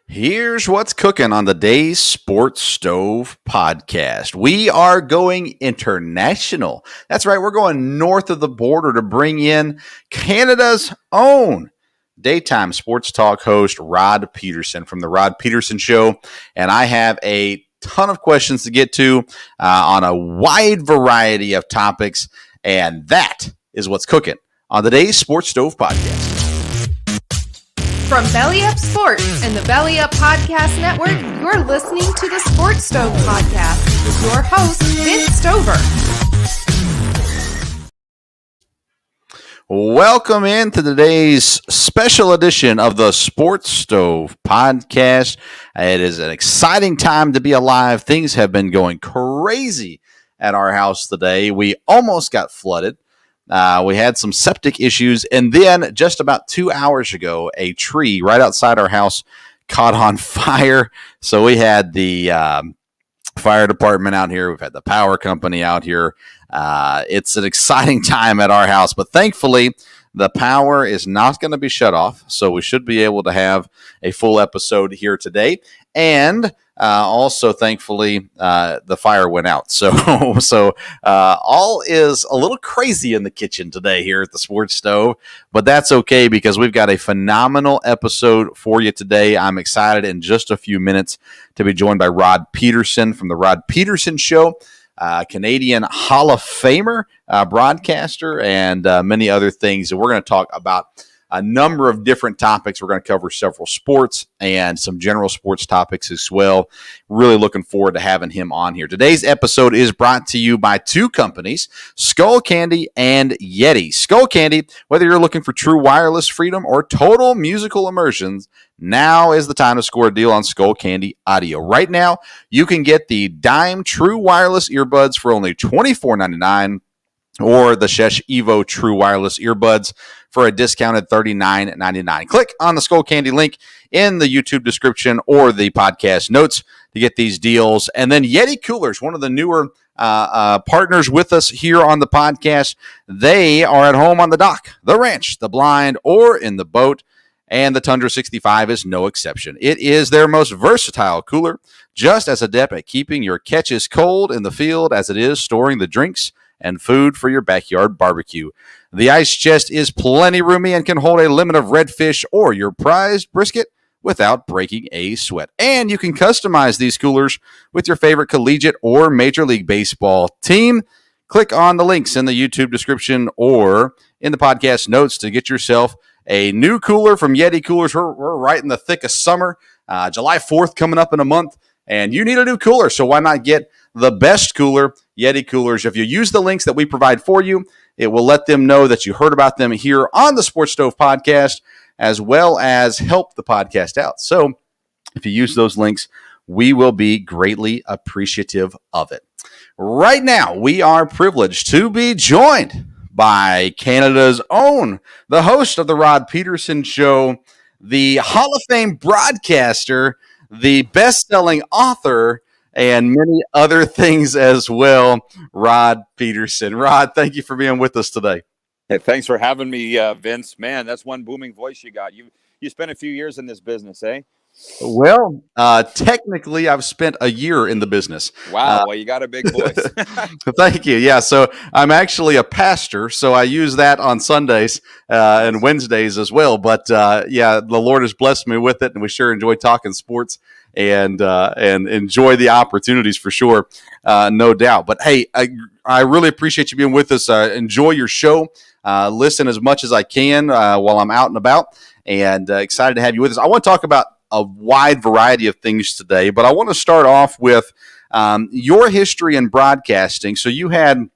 Here's what's cooking on the Day's Sports Stove podcast. We are going international. That's right, we're going north of the border to bring in Canada's own daytime sports talk host, Rod Pedersen from the Rod Pedersen Show. And I have a ton of questions to get to on a wide variety of topics. And that is what's cooking on the Day's Sports Stove podcast. From Belly Up Sports and the Belly Up Podcast Network, you're listening to the Sports Stove Podcast with your host, Vince Stover. Welcome into today's special edition of the Sports Stove Podcast. It is an exciting time to be alive. Things have been going crazy at our house today. We almost got flooded. We had some septic issues, and then just about 2 hours ago, a tree right outside our house caught on fire. So we had the fire department out here. We've had the power company out here. It's an exciting time at our house, but thankfully, the power is not going to be shut off, so we should be able to have a full episode here today. And also, thankfully, the fire went out. So all is a little crazy in the kitchen today here at the Sports Stove, but that's okay because we've got a phenomenal episode for you today. I'm excited in just a few minutes to be joined by Rod Pedersen from the Rod Pedersen Show. Canadian Hall of Famer, broadcaster, and many other things. And we're going to talk about a number of different topics. We're going to cover several sports and some general sports topics as well. Really looking forward to having him on here. Today's episode is brought to you by two companies, Skullcandy and Yeti. Skullcandy, whether you're looking for true wireless freedom or total musical immersions, now is the time to score a deal on Skullcandy Audio. Right now, you can get the Dime True Wireless Earbuds for only $24.99 or the Shesh Evo True Wireless Earbuds for a discounted $39.99. Click on the Skullcandy link in the YouTube description or the podcast notes to get these deals. And then Yeti Coolers, one of the newer partners with us here on the podcast. They are at home on the dock, the ranch, the blind, or in the boat. And the Tundra 65 is no exception. It is their most versatile cooler, just as adept at keeping your catches cold in the field as it is storing the drinks and food for your backyard barbecue. The ice chest is plenty roomy and can hold a limit of redfish or your prized brisket without breaking a sweat. And you can customize these coolers with your favorite collegiate or Major League Baseball team. Click on the links in the YouTube description or in the podcast notes to get yourself a new cooler from Yeti Coolers. We're right in the thick of summer. July 4th coming up in a month, and you need a new cooler, so why not get the best cooler, Yeti Coolers? If you use the links that we provide for you, it will let them know that you heard about them here on the Sports Stove Podcast, as well as help the podcast out. So if you use those links, we will be greatly appreciative of it. Right now, we are privileged to be joined by Canada's own, the host of the Rod Pedersen Show, the Hall of Fame broadcaster, the best-selling author, and many other things as well, Rod Pedersen. Rod, thank you for being with us today. Hey, thanks for having me, Vince. Man, that's one booming voice you got. You spent a few years in this business, eh? Well, technically, I've spent a year in the business. Wow, well, you got a big voice. Thank you. Yeah, so I'm actually a pastor, so I use that on Sundays and Wednesdays as well. But yeah, the Lord has blessed me with it, and we sure enjoy talking sports and enjoy the opportunities for sure, no doubt. But hey, I really appreciate you being with us. Enjoy your show. Listen as much as I can while I'm out and about, and excited to have you with us. I want to talk about a wide variety of things today, but I want to start off with your history in broadcasting. So you had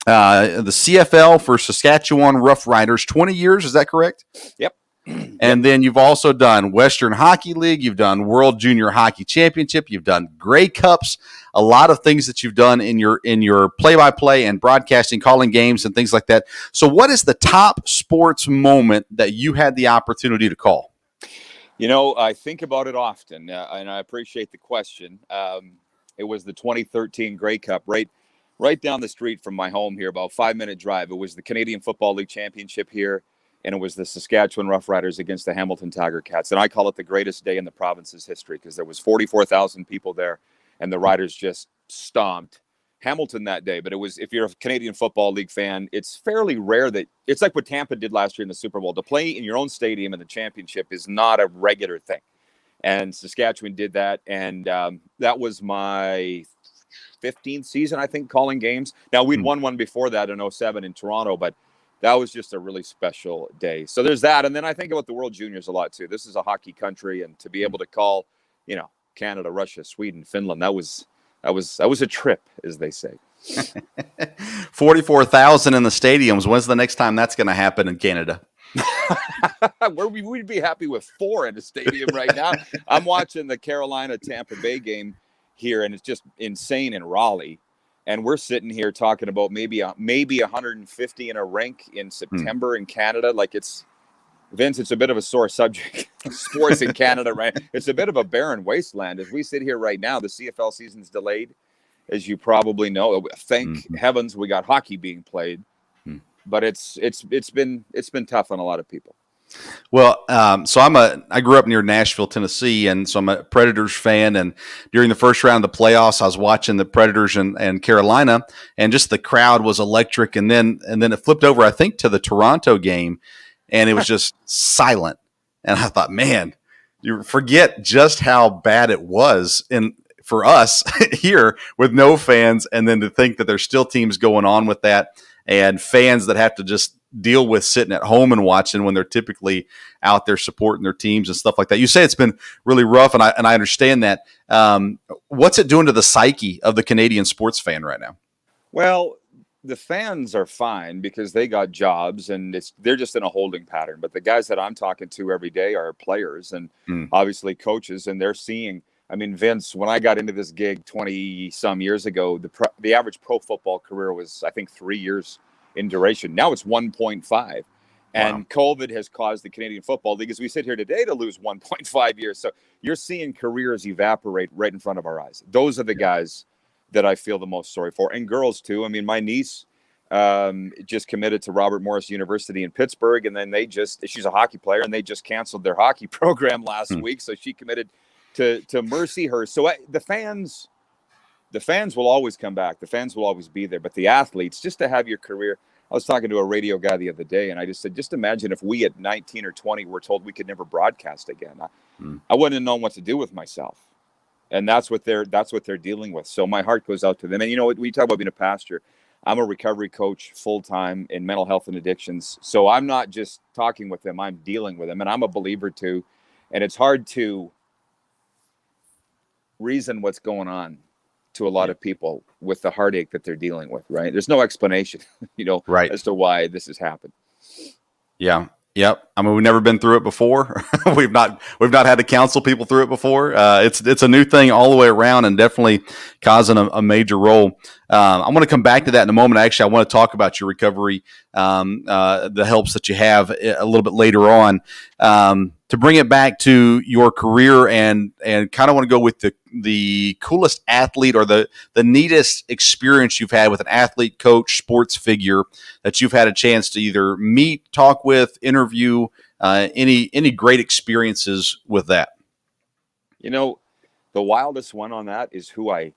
the CFL for Saskatchewan Roughriders, 20 years, is that correct? Yep. And then you've also done Western Hockey League, you've done World Junior Hockey Championship, you've done Grey Cups, a lot of things that you've done in your play-by-play and broadcasting, calling games and things like that. So what is the top sports moment that you had the opportunity to call? You know, I think about it often, and I appreciate the question. It was the 2013 Grey Cup, right down the street from my home here, about 5-minute drive. It was the Canadian Football League Championship here. and it was the Saskatchewan Roughriders against the Hamilton Tiger Cats. And I call it the greatest day in the province's history because there was 44,000 people there, and the Riders just stomped Hamilton that day. But it was, if you're a Canadian Football League fan, it's fairly rare that it's like what Tampa did last year in the Super Bowl. To play in your own stadium in the championship is not a regular thing. And Saskatchewan did that. And that was my 15th season, I think, calling games. Now, we'd won one before that in 07 in Toronto, but that was just a really special day. So there's that. And then I think about the World Juniors a lot, too. This is a hockey country. And to be able to call, Canada, Russia, Sweden, Finland, that was a trip, as they say. 44,000 in the stadiums. When's the next time that's going to happen in Canada? We'd be happy with 4 in the stadium right now. I'm watching the Carolina-Tampa Bay game here, and it's just insane in Raleigh. And we're sitting here talking about maybe 150 in a rink in September in Canada. Like Vince, it's a bit of a sore subject. Sports in Canada, right? It's a bit of a barren wasteland. As we sit here right now, the CFL season's delayed, as you probably know. Thank heavens we got hockey being played. But it's been tough on a lot of people. Well, so I grew up near Nashville, Tennessee, and so I'm a Predators fan. And during the first round of the playoffs, I was watching the Predators and Carolina, and just the crowd was electric. And then it flipped over, I think, to the Toronto game, and it was just silent. And I thought, man, you forget just how bad it was for us here with no fans, and then to think that there's still teams going on with that, and fans that have to just deal with sitting at home and watching when they're typically out there supporting their teams and stuff like that. You say it's been really rough, and I understand that. What's it doing to the psyche of the Canadian sports fan right now? Well, the fans are fine because they got jobs and they're just in a holding pattern. But the guys that I'm talking to every day are players and obviously coaches, and they're seeing. I mean, Vince, when I got into this gig 20-some years ago, the average pro football career was, I think, 3 years in duration. Now it's 1.5. And COVID has caused the Canadian Football League, as we sit here today, to lose 1.5 years. So you're seeing careers evaporate right in front of our eyes. Those are the guys that I feel the most sorry for. And girls, too. I mean, my niece just committed to Robert Morris University in Pittsburgh, and then she's a hockey player, and they just canceled their hockey program last week. So she committed to Mercy her. So the fans will always come back. The fans will always be there. But the athletes, just to have your career. I was talking to a radio guy the other day, and I just said, just imagine if we at 19 or 20 were told we could never broadcast again. I wouldn't have known what to do with myself. And that's what they're dealing with. So my heart goes out to them. And you know what? We talk about being a pastor. I'm a recovery coach full-time in mental health and addictions. So I'm not just talking with them. I'm dealing with them. And I'm a believer too. And it's hard to reason what's going on to a lot of people with the heartache that they're dealing with, right? There's no explanation, as to why this has happened. Yeah. Yep. I mean, we've never been through it before. we've not had to counsel people through it before. It's a new thing all the way around, and definitely causing a major role. I'm going to come back to that in a moment. Actually, I want to talk about your recovery, the helps that you have a little bit later on. To bring it back to your career and kind of want to go with the coolest athlete or the neatest experience you've had with an athlete, coach, sports figure that you've had a chance to either meet, talk with, interview, any great experiences with that. The wildest one on that is who I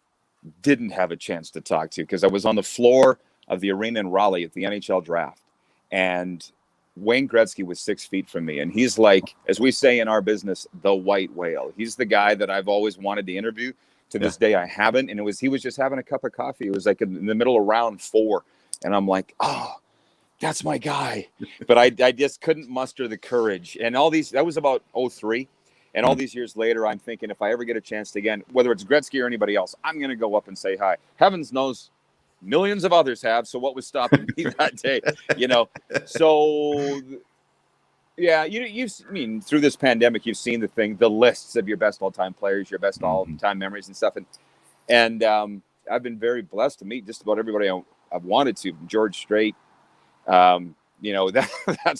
didn't have a chance to talk to, because I was on the floor of the arena in Raleigh at the NHL draft, and Wayne Gretzky was 6 feet from me, and he's like, as we say in our business, the white whale. He's the guy that I've always wanted to interview. To this day, I haven't, and he was just having a cup of coffee. It was like in the middle of round 4, and I'm like, oh, that's my guy. But I just couldn't muster the courage. And that was about 03. And all these years later, I'm thinking, if I ever get a chance to, again, whether it's Gretzky or anybody else, I'm going to go up and say hi. Heavens knows millions of others have. So what was stopping me that day? So yeah, through this pandemic, you've seen the lists of your best all-time players, your best all-time memories and stuff. And I've been very blessed to meet just about everybody I've wanted to. George Strait, that's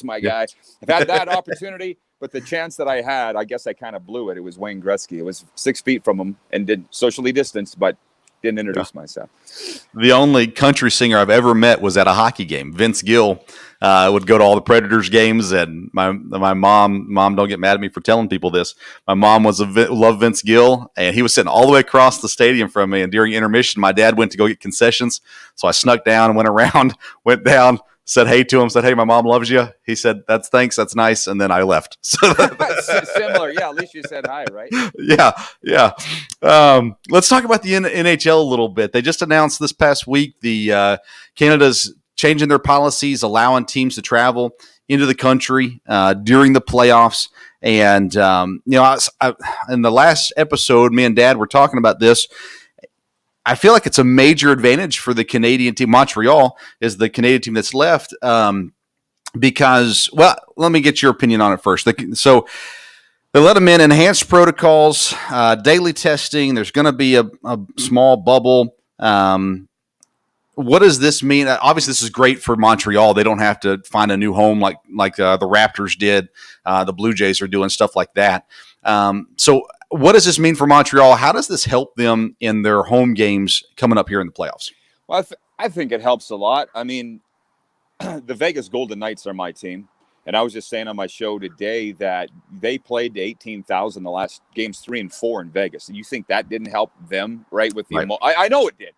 my guy. I've had that opportunity. But the chance that I had, I guess I kind of blew it. It was Wayne Gretzky. It was 6 feet from him and did socially distanced, but Didn't introduce myself. The only country singer I've ever met was at a hockey game. Vince Gill would go to all the Predators games, and my mom, don't get mad at me for telling people this. My mom loved Vince Gill, and he was sitting all the way across the stadium from me. And during intermission, my dad went to go get concessions, so I snuck down and went around, went down, said hey to him, said, "Hey, my mom loves you." He said, "That's thanks, that's nice," and then I left. So similar, yeah. At least you said hi, right? Yeah. Let's talk about the NHL a little bit. They just announced this past week Canada's changing their policies, allowing teams to travel into the country during the playoffs. And in the last episode, me and Dad were talking about this. I feel like it's a major advantage for the Canadian team. Montreal is the Canadian team that's left because, well, let me get your opinion on it first. So they let them in enhanced protocols, daily testing. There's going to be a small bubble. What does this mean? Obviously, this is great for Montreal. They don't have to find a new home like the Raptors did. The Blue Jays are doing stuff like that. So what does this mean for Montreal? How does this help them in their home games coming up here in the playoffs? Well, I think it helps a lot. I mean, the Vegas Golden Knights are my team. And I was just saying on my show today that they played to 18,000 the last games 3 and 4 in Vegas. And you think that didn't help them, right? I know it did.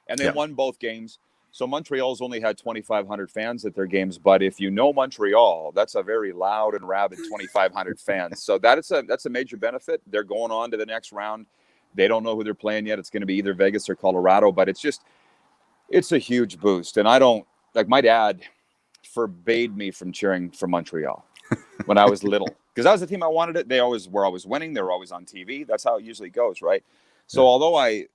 And they won both games. So Montreal's only had 2,500 fans at their games. But if you know Montreal, that's a very loud and rabid 2,500 fans. So that's a major benefit. They're going on to the next round. They don't know who they're playing yet. It's going to be either Vegas or Colorado. But it's a huge boost. And I don't, like, my dad forbade me from cheering for Montreal when I was little. Because that was the team I wanted it. They always were always winning. They were always on TV. That's how it usually goes, right? So although I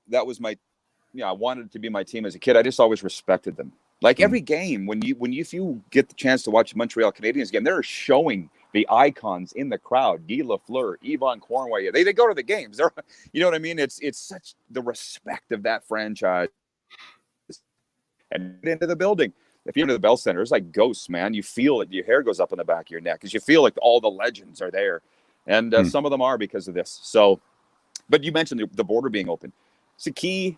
wanted it to be my team as a kid, I just always respected them. Like every game, if you get the chance to watch a Montreal Canadiens game, they're showing the icons in the crowd. Guy Lafleur, Yvonne Cornway. They go to the games. You know what I mean? It's such the respect of that franchise. And into the building. If you're into the Bell Center, it's like ghosts, man. You feel it. Your hair goes up in the back of your neck because you feel like all the legends are there. And some of them are because of this. So, but you mentioned the border being open. It's a key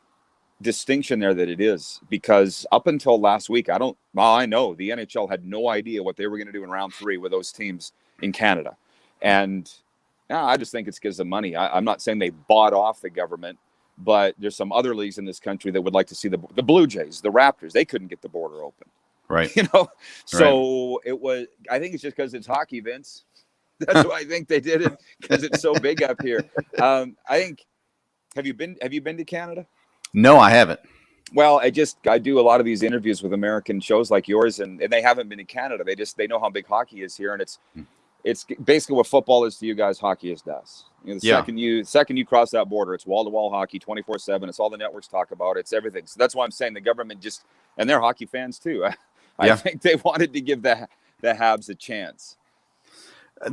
distinction there that it is, because up until last week, I know the NHL had no idea what they were going to do in round 3 with those teams in Canada. And I just think it's because of money. I'm not saying they bought off the government, but there's some other leagues in this country that would like to see the Blue Jays, the Raptors. They couldn't get the border open. Right. So It was, I think it's just because it's hockey, Vince. That's why I think they did it, because it's so big up here. I think, have you been to Canada? No, I haven't. Well, I do a lot of these interviews with American shows like yours, and they haven't been to Canada. They know how big hockey is here, and it's basically what football is to you guys, hockey is to us. Second you cross that border, it's wall-to-wall hockey, 24/7. It's all the networks talk about. It's everything. So that's why I'm saying the government and they're hockey fans too. I think they wanted to give the Habs a chance.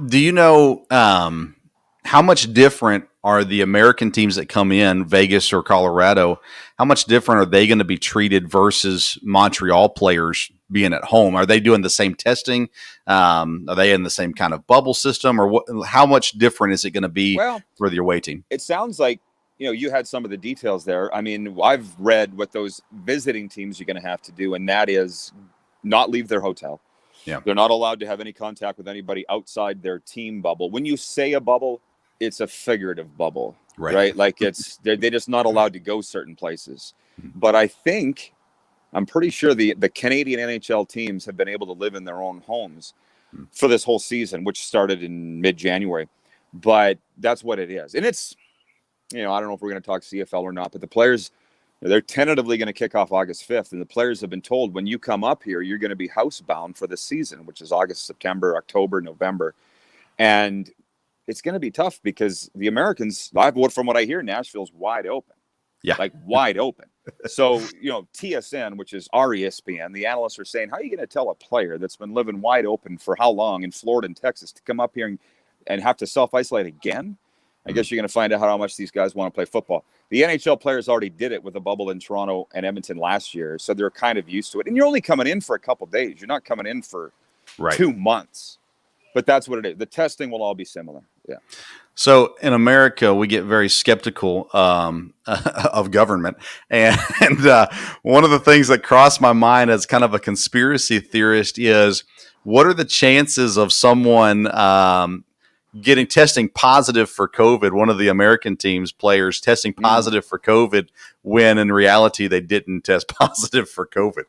Do you know how much different are the American teams that come in, Vegas or Colorado? How much different are they going to be treated versus Montreal players being at home? Are they doing the same testing? Are they in the same kind of bubble system? Or what? How much different is it going to be for the away team? It sounds like, you had some of the details there. I mean, I've read what those visiting teams are going to have to do, and that is not leave their hotel. Yeah. They're not allowed to have any contact with anybody outside their team bubble. When you say a bubble, it's a figurative bubble, right? Like they're just not allowed to go certain places. But I'm pretty sure the Canadian NHL teams have been able to live in their own homes for this whole season, which started in mid-January. But that's what it is. And it's, I don't know if we're going to talk CFL or not, but the players, they're tentatively going to kick off August 5th. And the players have been told, when you come up here, you're going to be housebound for the season, which is August, September, October, November. And it's going to be tough because the Americans, from what I hear, Nashville's wide open. Yeah. Like wide open. So, TSN, which is our ESPN, the analysts are saying, how are you going to tell a player that's been living wide open for how long in Florida and Texas to come up here and have to self-isolate again? I guess you're going to find out how much these guys want to play football. The NHL players already did it with a bubble in Toronto and Edmonton last year, so they're kind of used to it. And you're only coming in for a couple days. You're not coming in for 2 months. But that's what it is. The testing will all be similar. Yeah. So in America, we get very skeptical of government, and one of the things that crossed my mind as kind of a conspiracy theorist is, what are the chances of someone testing positive for COVID? One of the American team's players testing positive for COVID, when in reality they didn't test positive for COVID.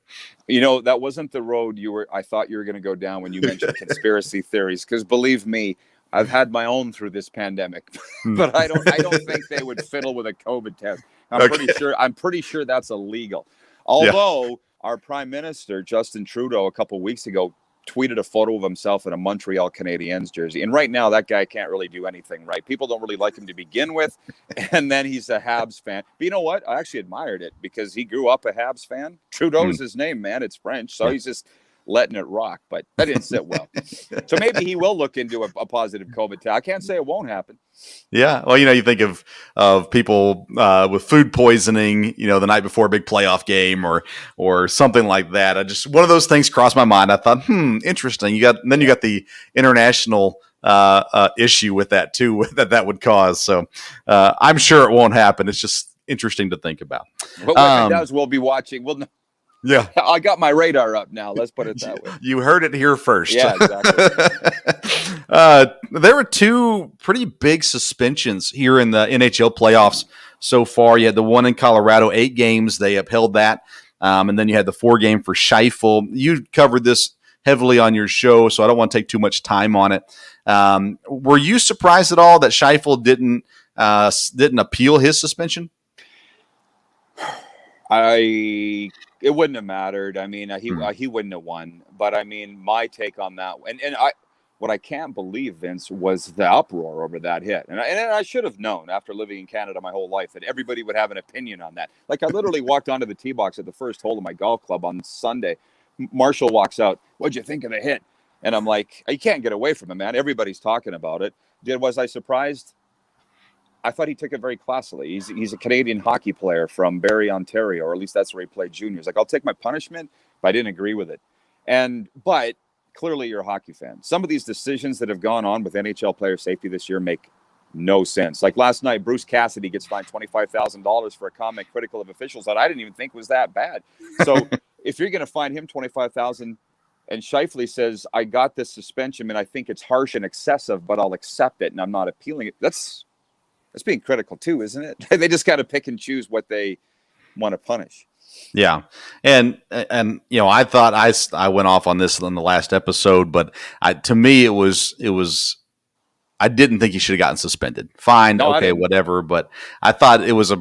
That wasn't the road I thought you were going to go down when you mentioned conspiracy theories, because believe me, I've had my own through this pandemic, but I don't think they would fiddle with a COVID test. I'm pretty sure that's illegal. Although our Prime Minister, Justin Trudeau, a couple of weeks ago tweeted a photo of himself in a Montreal Canadiens jersey. And right now that guy can't really do anything right. People don't really like him to begin with. And then he's a Habs fan. But you know what? I actually admired it because he grew up a Habs fan. Trudeau's his name, man. It's French. So he's just letting it rock, but that didn't sit well. So maybe he will look into a positive COVID test. I can't say it won't happen. Yeah. Well, you think of people with food poisoning, the night before a big playoff game or something like that. One of those things crossed my mind. I thought, interesting. You got the international issue with that too, that would cause. So I'm sure it won't happen. It's just interesting to think about. But what it does, we'll be watching. Yeah, I got my radar up now. Let's put it that way. You heard it here first. Yeah, exactly. There were two pretty big suspensions here in the NHL playoffs so far. You had the one in Colorado, 8 games. They upheld that. And then you had the 4-game for Scheifele. You covered this heavily on your show, so I don't want to take too much time on it. Were you surprised at all that Scheifele didn't appeal his suspension? It wouldn't have mattered. I mean, he wouldn't have won. But I mean, my take on that, what I can't believe, Vince, was the uproar over that hit. And I should have known, after living in Canada my whole life, that everybody would have an opinion on that. Like, I literally walked onto the tee box at the first hole of my golf club on Sunday. Marshall walks out. "What'd you think of the hit?" And I'm like, you can't get away from it, man. Everybody's talking about it. Was I surprised? I thought he took it very classily. He's a Canadian hockey player from Barrie, Ontario, or at least that's where he played juniors. Like, I'll take my punishment, but I didn't agree with it. But clearly you're a hockey fan. Some of these decisions that have gone on with NHL player safety this year make no sense. Like last night, Bruce Cassidy gets fined $25,000 for a comment critical of officials that I didn't even think was that bad. So if you're going to fine him $25,000 and Scheifele says, "I got this suspension and I think it's harsh and excessive, but I'll accept it and I'm not appealing it," that's being critical too, isn't it? They just got to pick and choose what they want to punish. Yeah. And I thought I went off on this in the last episode, but to me, it was, I didn't think he should have gotten suspended. Fine. No, okay, whatever. But I thought it was it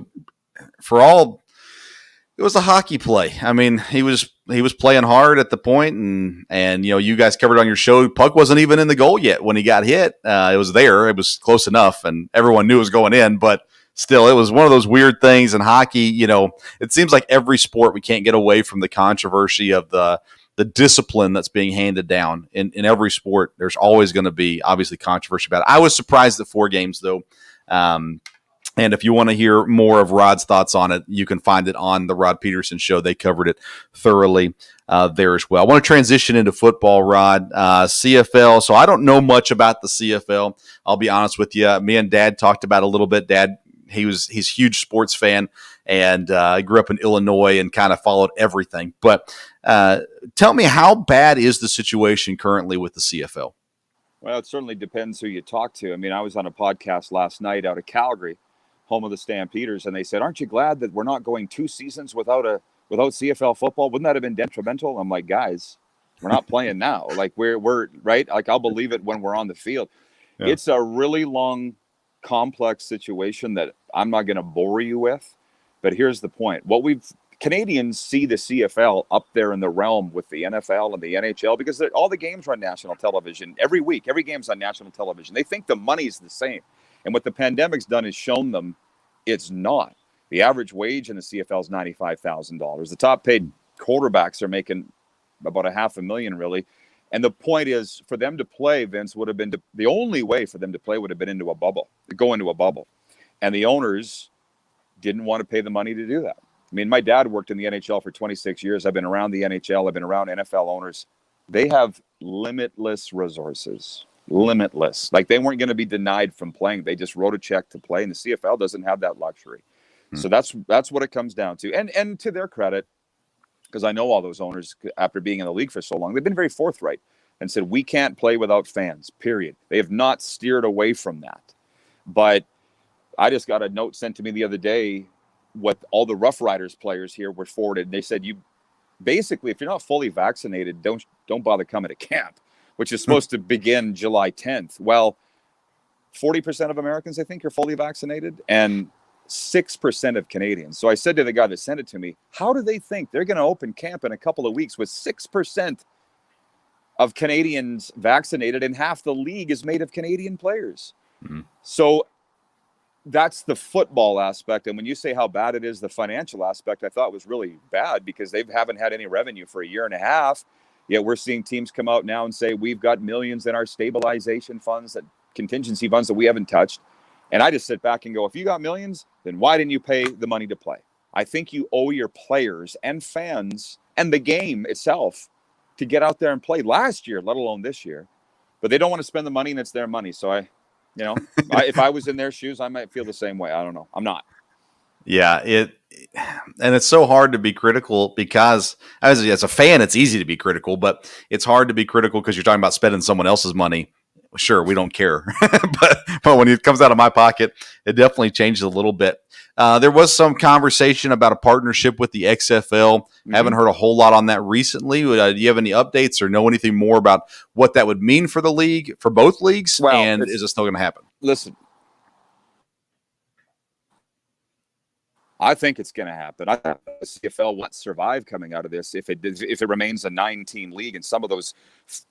was a hockey play. I mean, he was playing hard at the point, and you guys covered on your show. Puck wasn't even in the goal yet when he got hit. It was there. It was close enough, and everyone knew it was going in. But still, it was one of those weird things in hockey. It seems like every sport we can't get away from the controversy of the discipline that's being handed down in every sport. There's always going to be obviously controversy about it. I was surprised at 4 games though. And if you want to hear more of Rod's thoughts on it, you can find it on the Rod Pedersen Show. They covered it thoroughly there as well. I want to transition into football, Rod. CFL. So I don't know much about the CFL. I'll be honest with you. Me and Dad talked about it a little bit. Dad, he's a huge sports fan, and grew up in Illinois and kind of followed everything. But tell me, how bad is the situation currently with the CFL? Well, it certainly depends who you talk to. I mean, I was on a podcast last night out of Calgary, home of the Stampeders, and they said, "Aren't you glad that we're not going 2 seasons without CFL football? Wouldn't that have been detrimental?" I'm like, guys, we're not playing now. Like we're right. Like, I'll believe it when we're on the field. Yeah. It's a really long, complex situation that I'm not going to bore you with. But here's the point. Canadians see the CFL up there in the realm with the NFL and the NHL because all the games are on national television every week. Every game's on national television. They think the money's the same. And what the pandemic's done is shown them it's not. The average wage in the CFL is $95,000. The top paid quarterbacks are making about $500,000 really. And the point is, for them to play, Vince, would have been the only way for them to play would have been go into a bubble. And the owners didn't want to pay the money to do that. I mean, my dad worked in the NHL for 26 years. I've been around the NHL. I've been around NFL owners. They have limitless resources. limitless. Like, they weren't going to be denied from playing. They just wrote a check to play, and the CFL doesn't have that luxury. So that's what it comes down to. And to their credit, because I know all those owners, after being in the league for so long, they've been very forthright and said, we can't play without fans, period. They have not steered away from that. But I just got a note sent to me the other day, what all the Rough Riders players here were forwarded. They said, you basically, if you're not fully vaccinated, don't bother coming to camp, which is supposed to begin July 10th. Well, 40% of Americans, I think, are fully vaccinated, and 6% of Canadians. So I said to the guy that sent it to me, how do they think they're going to open camp in a couple of weeks with 6% of Canadians vaccinated, and half the league is made of Canadian players? Mm-hmm. So that's the football aspect. And when you say how bad it is, the financial aspect, I thought was really bad, because they haven't had any revenue for a year and a half. Yet we're seeing teams come out now and say, we've got millions in our stabilization funds, that contingency funds that we haven't touched. And I just sit back and go, if you got millions, then why didn't you pay the money to play? I think you owe your players and fans and the game itself to get out there and play last year, let alone this year. But they don't want to spend the money, and it's their money. So if I was in their shoes, I might feel the same way. I don't know. I'm not. Yeah, and it's so hard to be critical, because as a fan, it's easy to be critical, but it's hard to be critical because you're talking about spending someone else's money. Sure, we don't care, but when it comes out of my pocket, it definitely changes a little bit. There was some conversation about a partnership with the XFL. Mm-hmm. Haven't heard a whole lot on that recently. Do you have any updates or know anything more about what that would mean for the league, for both leagues? Well, and is it still going to happen? Listen, I think it's going to happen. I think the CFL will survive coming out of this if it remains a 9-team league, and some of those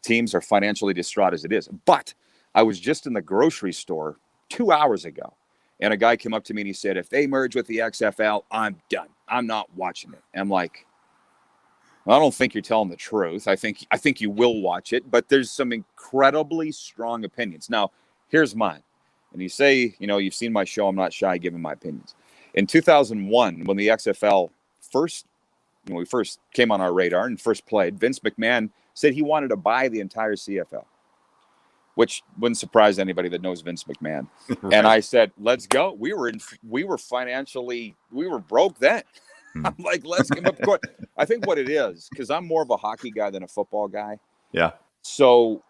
teams are financially distraught as it is. But I was just in the grocery store 2 hours ago, and a guy came up to me and he said, if they merge with the XFL, I'm done. I'm not watching it. And I'm like, well, I don't think you're telling the truth. I think you will watch it, but there's some incredibly strong opinions. Now, here's mine. And you say, you've seen my show. I'm not shy giving my opinions. In 2001, when the XFL we first came on our radar and first played, Vince McMahon said he wanted to buy the entire CFL, which wouldn't surprise anybody that knows Vince McMahon. Right. And I said, let's go. We were financially, we were broke then. I'm like, let's come up court. I think what it is, because I'm more of a hockey guy than a football guy. Yeah. So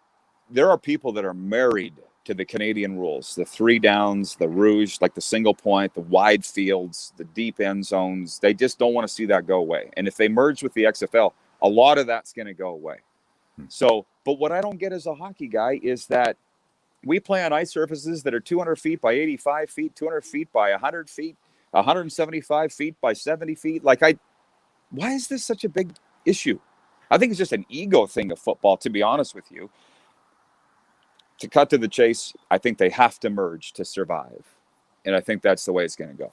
there are people that are married to the Canadian rules, the 3 downs, the rouge, like the single point, the wide fields, the deep end zones. They just don't want to see that go away. And if they merge with the XFL, a lot of that's going to go away. So, but what I don't get as a hockey guy is that we play on ice surfaces that are 200 feet by 85 feet, 200 feet by 100 feet, 175 feet by 70 feet. Why is this such a big issue? I think it's just an ego thing of football, to be honest with you. To cut to the chase, I think they have to merge to survive. And I think that's the way it's going to go.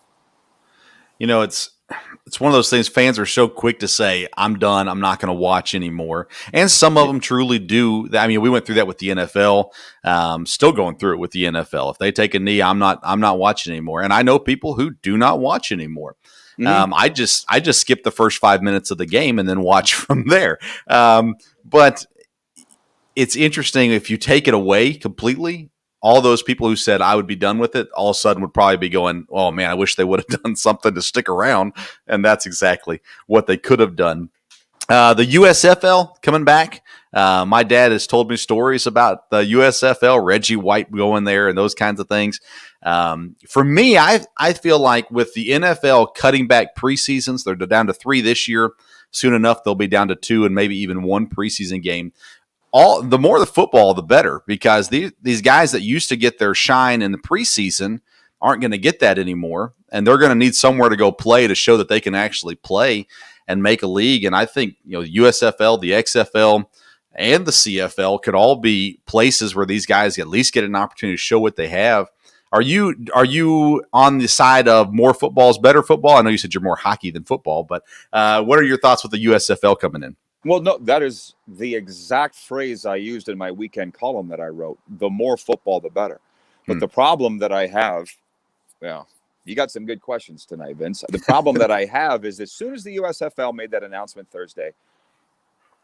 It's one of those things, fans are so quick to say, I'm done, I'm not going to watch anymore. And some of them truly do. I mean, we went through that with the NFL, still going through it with the NFL. If they take a knee, I'm not watching anymore. And I know people who do not watch anymore. Mm-hmm. I just skip the first 5 minutes of the game and then watch from there. But it's interesting, if you take it away completely, all those people who said I would be done with it, all of a sudden would probably be going, oh man, I wish they would have done something to stick around. And that's exactly what they could have done. The USFL coming back. My dad has told me stories about the USFL, Reggie White going there and those kinds of things. For me, I feel like with the NFL cutting back preseasons, they're down to 3 this year. Soon enough, they'll be down to 2 and maybe even 1 preseason game. The more the football, the better, because these guys that used to get their shine in the preseason aren't going to get that anymore, and they're going to need somewhere to go play to show that they can actually play and make a league. And I think USFL, the XFL, and the CFL could all be places where these guys at least get an opportunity to show what they have. Are you on the side of more football is better football? I know you said you're more hockey than football, but what are your thoughts with the USFL coming in? Well, no, that is the exact phrase I used in my weekend column that I wrote. The more football, the better. But the problem that I have, you got some good questions tonight, Vince. The problem that I have is as soon as the USFL made that announcement Thursday,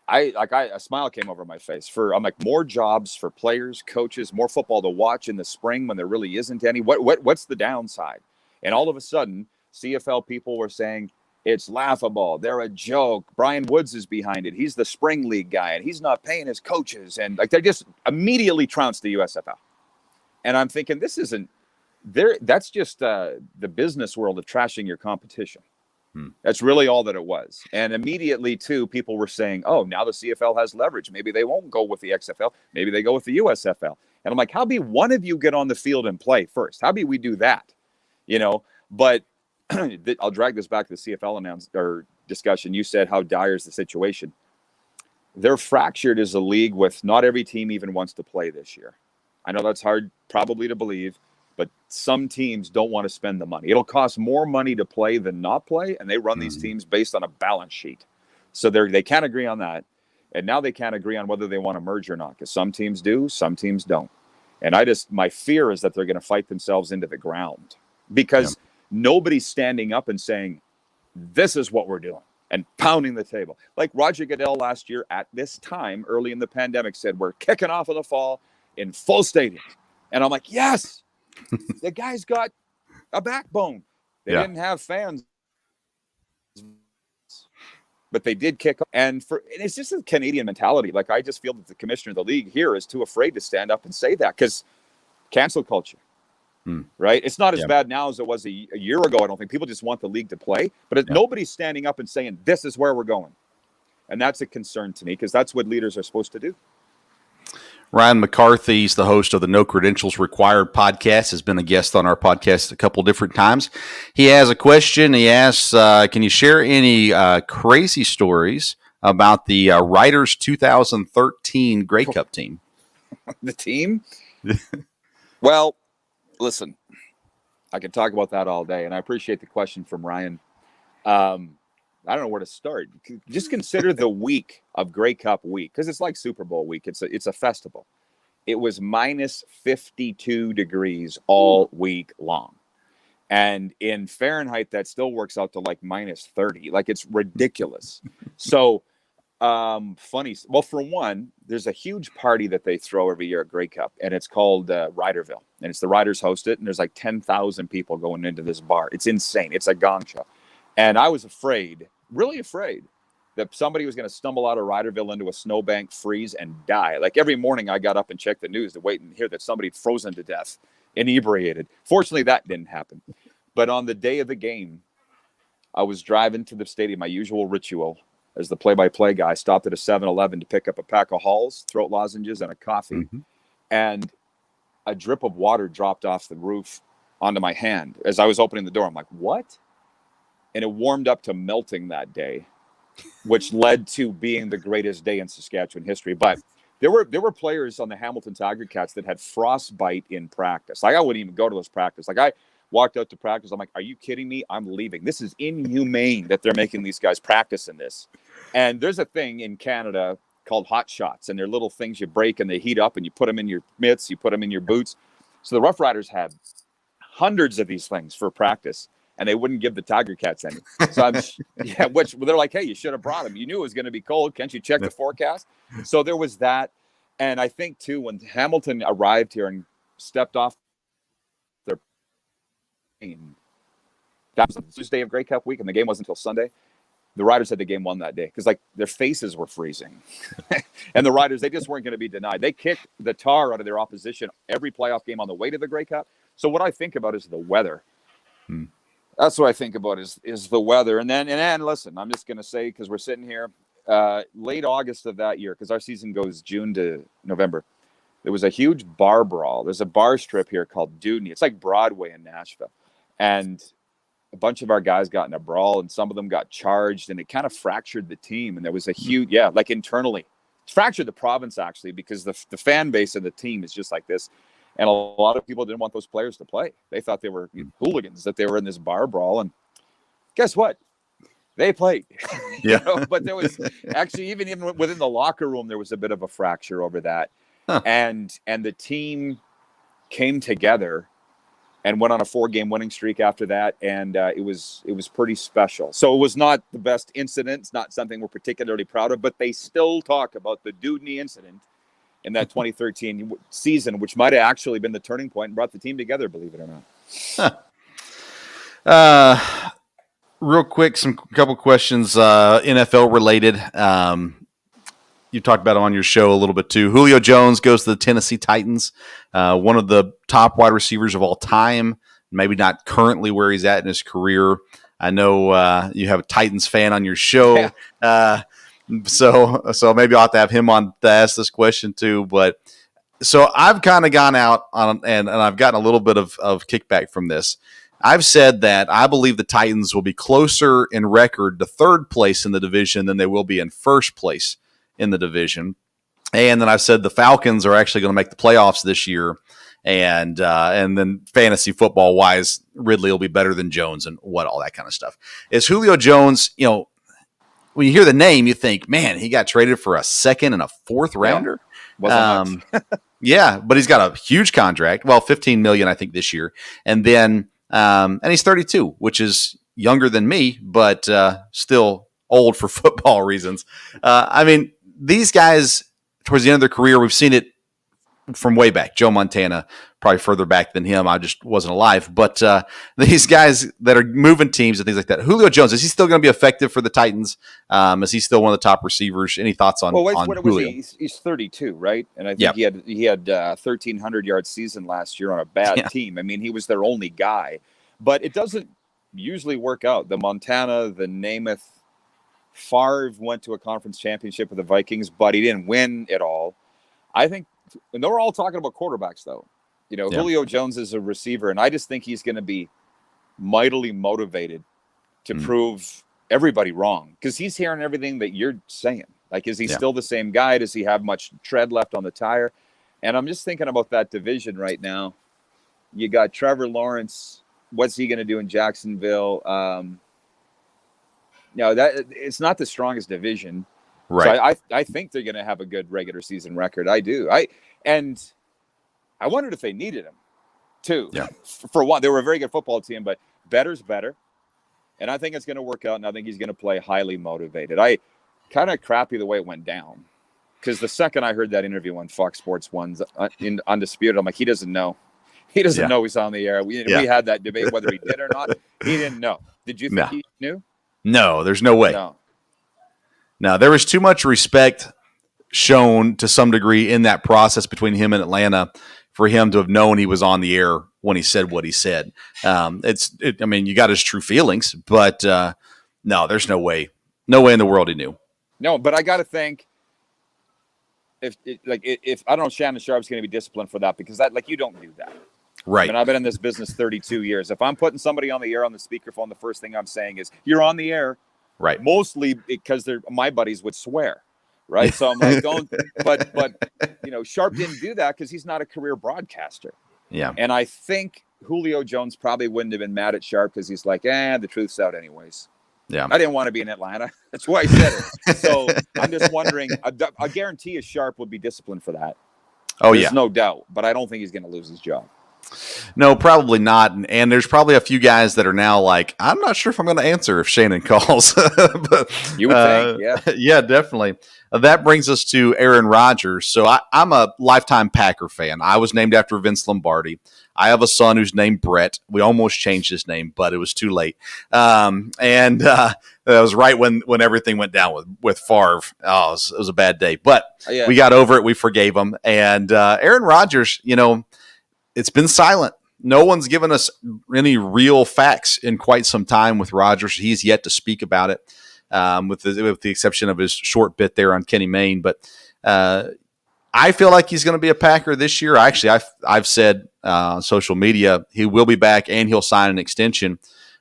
a smile came over my face. I'm like, more jobs for players, coaches, more football to watch in the spring when there really isn't any. What's the downside? And all of a sudden, CFL people were saying it's laughable. They're a joke. Brian Woods is behind it. He's the spring league guy, and he's not paying his coaches. And like, they just immediately trounced the USFL. And I'm thinking, this isn't there. That's just the business world of trashing your competition. That's really all that it was. And immediately, too, people were saying, oh, now the CFL has leverage. Maybe they won't go with the XFL. Maybe they go with the USFL. And I'm like, how be one of you get on the field and play first? How be we do that? You know, but I'll drag this back to the CFL discussion. You said, how dire is the situation? They're fractured as a league with not every team even wants to play this year. I know that's hard probably to believe, but some teams don't want to spend the money. It'll cost more money to play than not play, and they run these teams based on a balance sheet. So they can't agree on that, and now they can't agree on whether they want to merge or not, because some teams do, some teams don't. And my fear is that they're going to fight themselves into the ground, because nobody's standing up and saying, this is what we're doing, and pounding the table. Like Roger Goodell last year at this time, early in the pandemic, said, we're kicking off in the fall in full stadiums. And I'm like, yes! The guy's got a backbone. They didn't have fans, but they did kick. And it's just a Canadian mentality. Like, I just feel that the commissioner of the league here is too afraid to stand up and say that, because cancel culture, right? It's not as bad now as it was a year ago. I don't think people just want the league to play, but nobody's standing up and saying, this is where we're going. And that's a concern to me, because that's what leaders are supposed to do. Ryan McCarthy, he's the host of the No Credentials Required podcast, has been a guest on our podcast a couple different times. He has a question. He asks, can you share any crazy stories about the Riders 2013 Grey Cup team? The team? Well, listen, I could talk about that all day, and I appreciate the question from Ryan. I don't know where to start. Just consider the week of Grey Cup week, because it's like Super Bowl week. It's a festival. It was minus 52 degrees all week long. And in Fahrenheit, that still works out to like minus 30. Like, it's ridiculous. So funny. Well, for one, there's a huge party that they throw every year at Grey Cup, and it's called Riderville. And it's the Riders host it, and there's like 10,000 people going into this bar. It's insane. It's a gong show. And I was afraid, really afraid, that somebody was going to stumble out of Riderville into a snowbank, freeze, and die. Like, every morning I got up and checked the news to wait and hear that somebody had frozen to death, inebriated. Fortunately, that didn't happen. But on the day of the game, I was driving to the stadium, my usual ritual as the play-by-play guy, stopped at a 7-Eleven to pick up a pack of Halls, throat lozenges, and a coffee. And a drip of water dropped off the roof onto my hand. As I was opening the door, I'm like, what? And it warmed up to melting that day, which led to being the greatest day in Saskatchewan history. But there were players on the Hamilton Tiger Cats that had frostbite in practice. Like, I wouldn't even go to those practice. Like, I walked out to practice. I'm like, are you kidding me? I'm leaving. This is inhumane that they're making these guys practice in this. And there's a thing in Canada called hot shots, and they're little things you break and they heat up, and you put them in your mitts, you put them in your boots. So the Rough Riders had hundreds of these things for practice, and they wouldn't give the Tiger Cats any. So they're like, hey, you should have brought them. You knew it was going to be cold. Can't you check the forecast? So there was that. And I think, too, when Hamilton arrived here and stepped off their plane, that was the Tuesday of Grey Cup week, and the game wasn't until Sunday. The Riders had the game won that day, because, like, their faces were freezing. And the Riders, they just weren't going to be denied. They kicked the tar out of their opposition every playoff game on the way to the Grey Cup. So what I think about is the weather. That's what I think about is the weather. And then listen, I'm just going to say, because we're sitting here, late August of that year, because our season goes June to November, there was a huge bar brawl. There's a bar strip here called Dudney. It's like Broadway in Nashville. And a bunch of our guys got in a brawl, and some of them got charged, and it kind of fractured the team. And there was a huge, like internally, it fractured the province, actually, because the fan base of the team is just like this. And a lot of people didn't want those players to play. They thought they were hooligans, that they were in this bar brawl. And guess what? They played. Yeah. But there was actually, even within the locker room, there was a bit of a fracture over that. And the team came together and went on a 4-game winning streak after that, and it was pretty special. So it was not the best incident. It's not something we're particularly proud of, but they still talk about the Dudney incident in that 2013 season, which might have actually been the turning point and brought the team together, believe it or not. Real quick, couple questions, NFL related. You talked about it on your show a little bit too. Julio Jones goes to the Tennessee Titans, one of the top wide receivers of all time. Maybe not currently where he's at in his career. I know you have a Titans fan on your show, so maybe I'll have to have him on to ask this question too. But so I've kind of gone out on and I've gotten a little bit of kickback from this. I've said that I believe the Titans will be closer in record to third place in the division than they will be in first place in the division. And then I've said the Falcons are actually going to make the playoffs this year. And then fantasy football wise, Ridley will be better than Jones and all that kind of stuff. Is Julio Jones, when you hear the name, you think, man, he got traded for a second and a fourth rounder. Wasn't much. Yeah, but he's got a huge contract. Well, $15 million, I think, this year. And then, and he's 32, which is younger than me, but still old for football reasons. I mean, these guys, towards the end of their career, we've seen it from way back. Joe Montana, probably further back than him. I just wasn't alive. But these guys that are moving teams and things like that. Julio Jones, is he still going to be effective for the Titans? Is he still one of the top receivers? Any thoughts on, what Julio? Was he? He's 32, right? And I think he had 1,300-yard season last year on a bad team. I mean, he was their only guy. But it doesn't usually work out. The Montana, the Namath, Favre went to a conference championship with the Vikings, but he didn't win it all. I think, and they were all talking about quarterbacks, though. Julio Jones is a receiver, and I just think he's going to be mightily motivated to prove everybody wrong, because he's hearing everything that you're saying. Like, is he still the same guy? Does he have much tread left on the tire? And I'm just thinking about that division right now. You got Trevor Lawrence. What's he going to do in Jacksonville? That it's not the strongest division, right? So I think they're going to have a good regular season record. I do. I wondered if they needed him too. Yeah. For one, they were a very good football team, but better's better, and I think it's going to work out. And I think he's going to play highly motivated. I kind of crappy the way it went down, because the second I heard that interview on Fox Sports 1's in Undisputed, I'm like, he doesn't know. He doesn't know he's on the air. We had that debate whether he did or not. He didn't know. Did you think he knew? No, there's no way. No, there was too much respect shown to some degree in that process between him and Atlanta for him to have known he was on the air when he said what he said. I mean, you got his true feelings, but no, there's no way. No way in the world he knew. No, but I got to think, if I don't know, Shannon Sharp's going to be disciplined for that, because you don't do that. Right. And I've been in this business 32 years. If I'm putting somebody on the air on the speakerphone, the first thing I'm saying is, you're on the air. Right. Mostly because my buddies would swear. Right. So I'm like, don't, but Sharp didn't do that because he's not a career broadcaster. Yeah. And I think Julio Jones probably wouldn't have been mad at Sharp, because he's like, the truth's out anyways. Yeah. I didn't want to be in Atlanta. That's why I said it. So I'm just wondering, I guarantee you Sharp would be disciplined for that. There's no doubt, but I don't think he's going to lose his job. No, probably not. And there's probably a few guys that are now like, I'm not sure if I'm going to answer if Shannon calls. But, you would think, yeah. Yeah, definitely. That brings us to Aaron Rodgers. So I'm a lifetime Packer fan. I was named after Vince Lombardi. I have a son who's named Brett. We almost changed his name, but it was too late. That was right when everything went down with Favre. Oh, it was a bad day. But we got over it. We forgave him. And Aaron Rodgers, it's been silent. No one's given us any real facts in quite some time with Rodgers. He's yet to speak about it, with the exception of his short bit there on Kenny Mayne. But I feel like he's going to be a Packer this year. Actually, I've said on social media he will be back and he'll sign an extension.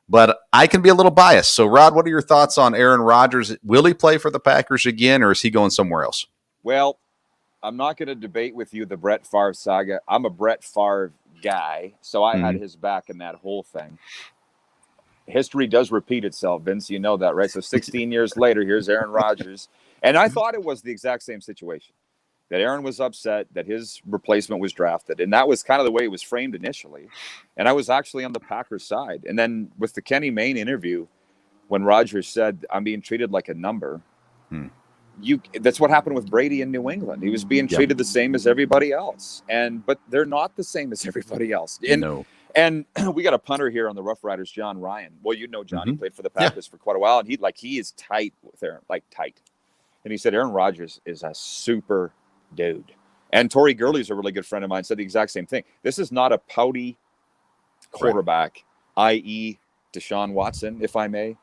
But I can be a little biased. So, Rod, what are your thoughts on Aaron Rodgers? Will he play for the Packers again, or is he going somewhere else? Well, I'm not going to debate with you the Brett Favre saga. I'm a Brett Favre guy, so I had his back in that whole thing. History does repeat itself, Vince. You know that, right? So 16 years later, here's Aaron Rodgers. And I thought it was the exact same situation. that Aaron was upset that his replacement was drafted. And that was kind of the way it was framed initially. And I was actually on the Packers side. And then with the Kenny Mayne interview, when Rodgers said, I'm being treated like a number, that's what happened with Brady in New England. He was being treated the same as everybody else. But they're not the same as everybody else. And we got a punter here on the Rough Riders, John Ryan. Well, you know John. He played for the Packers for quite a while. And he is tight with Aaron, like tight. And he said Aaron Rodgers is a super dude. And Torrey Gurley's a really good friend of mine, said the exact same thing. This is not a pouty quarterback, i.e. Deshaun Watson, if I may.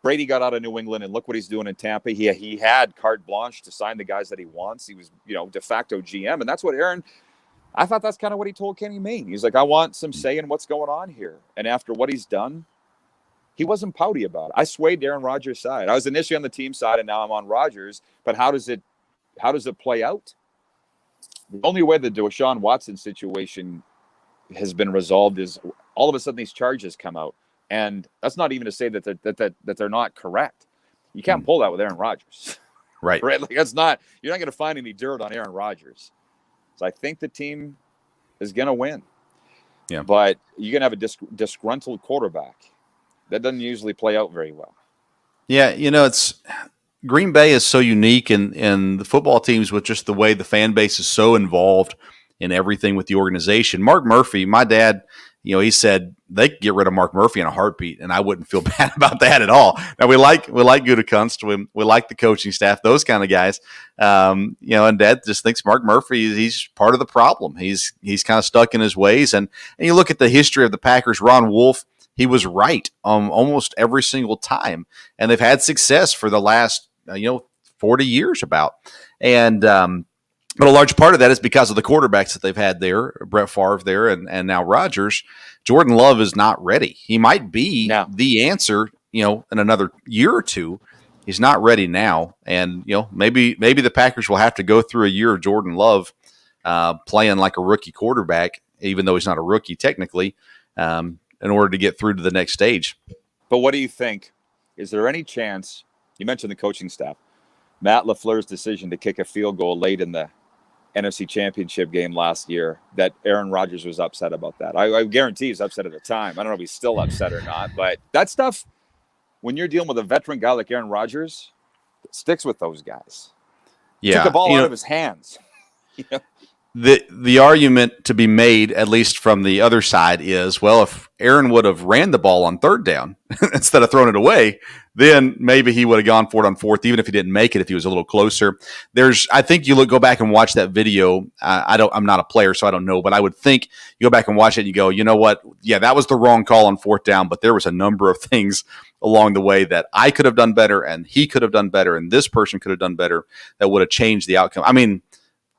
Brady got out of New England, and look what he's doing in Tampa. He had carte blanche to sign the guys that he wants. He was, de facto GM, and that's what Aaron. I thought that's kind of what he told Kenny Mayne. He's like, I want some say in what's going on here. And after what he's done, he wasn't pouty about it. I swayed Aaron Rodgers' side. I was initially on the team side, and now I'm on Rodgers. But how does it play out? The only way the Deshaun Watson situation has been resolved is all of a sudden these charges come out. And that's not even to say that they're not correct. You can't pull that with Aaron Rodgers. Right. Right? Like you're not going to find any dirt on Aaron Rodgers. So I think the team is going to win. Yeah. But you're going to have a disgruntled quarterback. That doesn't usually play out very well. Yeah, it's Green Bay is so unique in the football teams with just the way the fan base is so involved in everything with the organization. Mark Murphy, my dad, he said they could get rid of Mark Murphy in a heartbeat, and I wouldn't feel bad about that at all. Now we like Gutekunst, we like the coaching staff, those kind of guys. And Dad just thinks Mark Murphy, he's part of the problem. He's kind of stuck in his ways, and you look at the history of the Packers. Ron Wolf, he was right almost every single time, and they've had success for the last 40 years about, and. But a large part of that is because of the quarterbacks that they've had there, Brett Favre there, and now Rodgers. Jordan Love is not ready. He might be the answer, in another year or two. He's not ready now. And, maybe the Packers will have to go through a year of Jordan Love playing like a rookie quarterback, even though he's not a rookie technically, in order to get through to the next stage. But what do you think? Is there any chance, you mentioned the coaching staff, Matt LaFleur's decision to kick a field goal late in the NFC Championship game last year, that Aaron Rodgers was upset about that. I guarantee he's upset at the time. I don't know if he's still upset or not, but that stuff, when you're dealing with a veteran guy like Aaron Rodgers, it sticks with those guys. Yeah. Took the ball out of his hands. The argument to be made, at least from the other side, is, well, if Aaron would have ran the ball on third down instead of throwing it away, then maybe he would have gone for it on fourth, even if he didn't make it, if he was a little closer. I think you go back and watch that video. I'm not a player, so I don't know, but I would think you go back and watch it and you go, you know what? Yeah, that was the wrong call on fourth down, but there was a number of things along the way that I could have done better, and he could have done better, and this person could have done better that would have changed the outcome. I mean,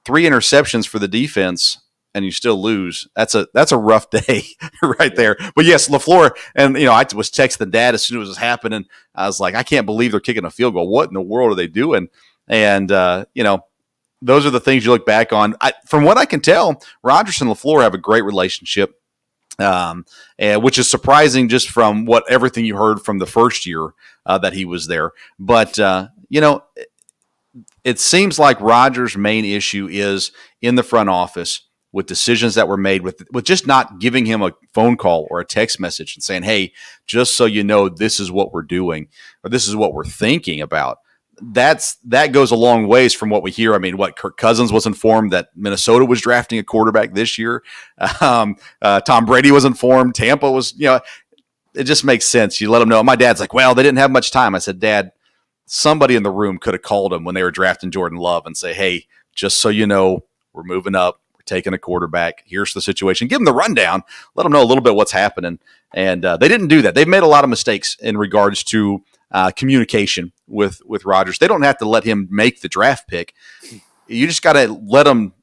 3 interceptions for the defense, and you still lose. That's a rough day right there. But yes, LaFleur, and I was texting Dad as soon as it was happening. I was like, I can't believe they're kicking a field goal. What in the world are they doing? And those are the things you look back on. From what I can tell, Rodgers and LaFleur have a great relationship, and which is surprising just from everything you heard from the first year that he was there. But it seems like Rodgers' main issue is in the front office with decisions that were made with just not giving him a phone call or a text message and saying, hey, just so you know, this is what we're doing or this is what we're thinking about. That goes a long ways from what we hear. I mean, Kirk Cousins was informed that Minnesota was drafting a quarterback this year. Tom Brady was informed. Tampa was, it just makes sense. You let them know. My dad's like, well, they didn't have much time. I said, Dad, somebody in the room could have called him when they were drafting Jordan Love and say, hey, just so you know, we're moving up. We're taking a quarterback. Here's the situation. Give them the rundown. Let them know a little bit what's happening. And they didn't do that. They've made a lot of mistakes in regards to communication with Rodgers. They don't have to let him make the draft pick. You just got to let him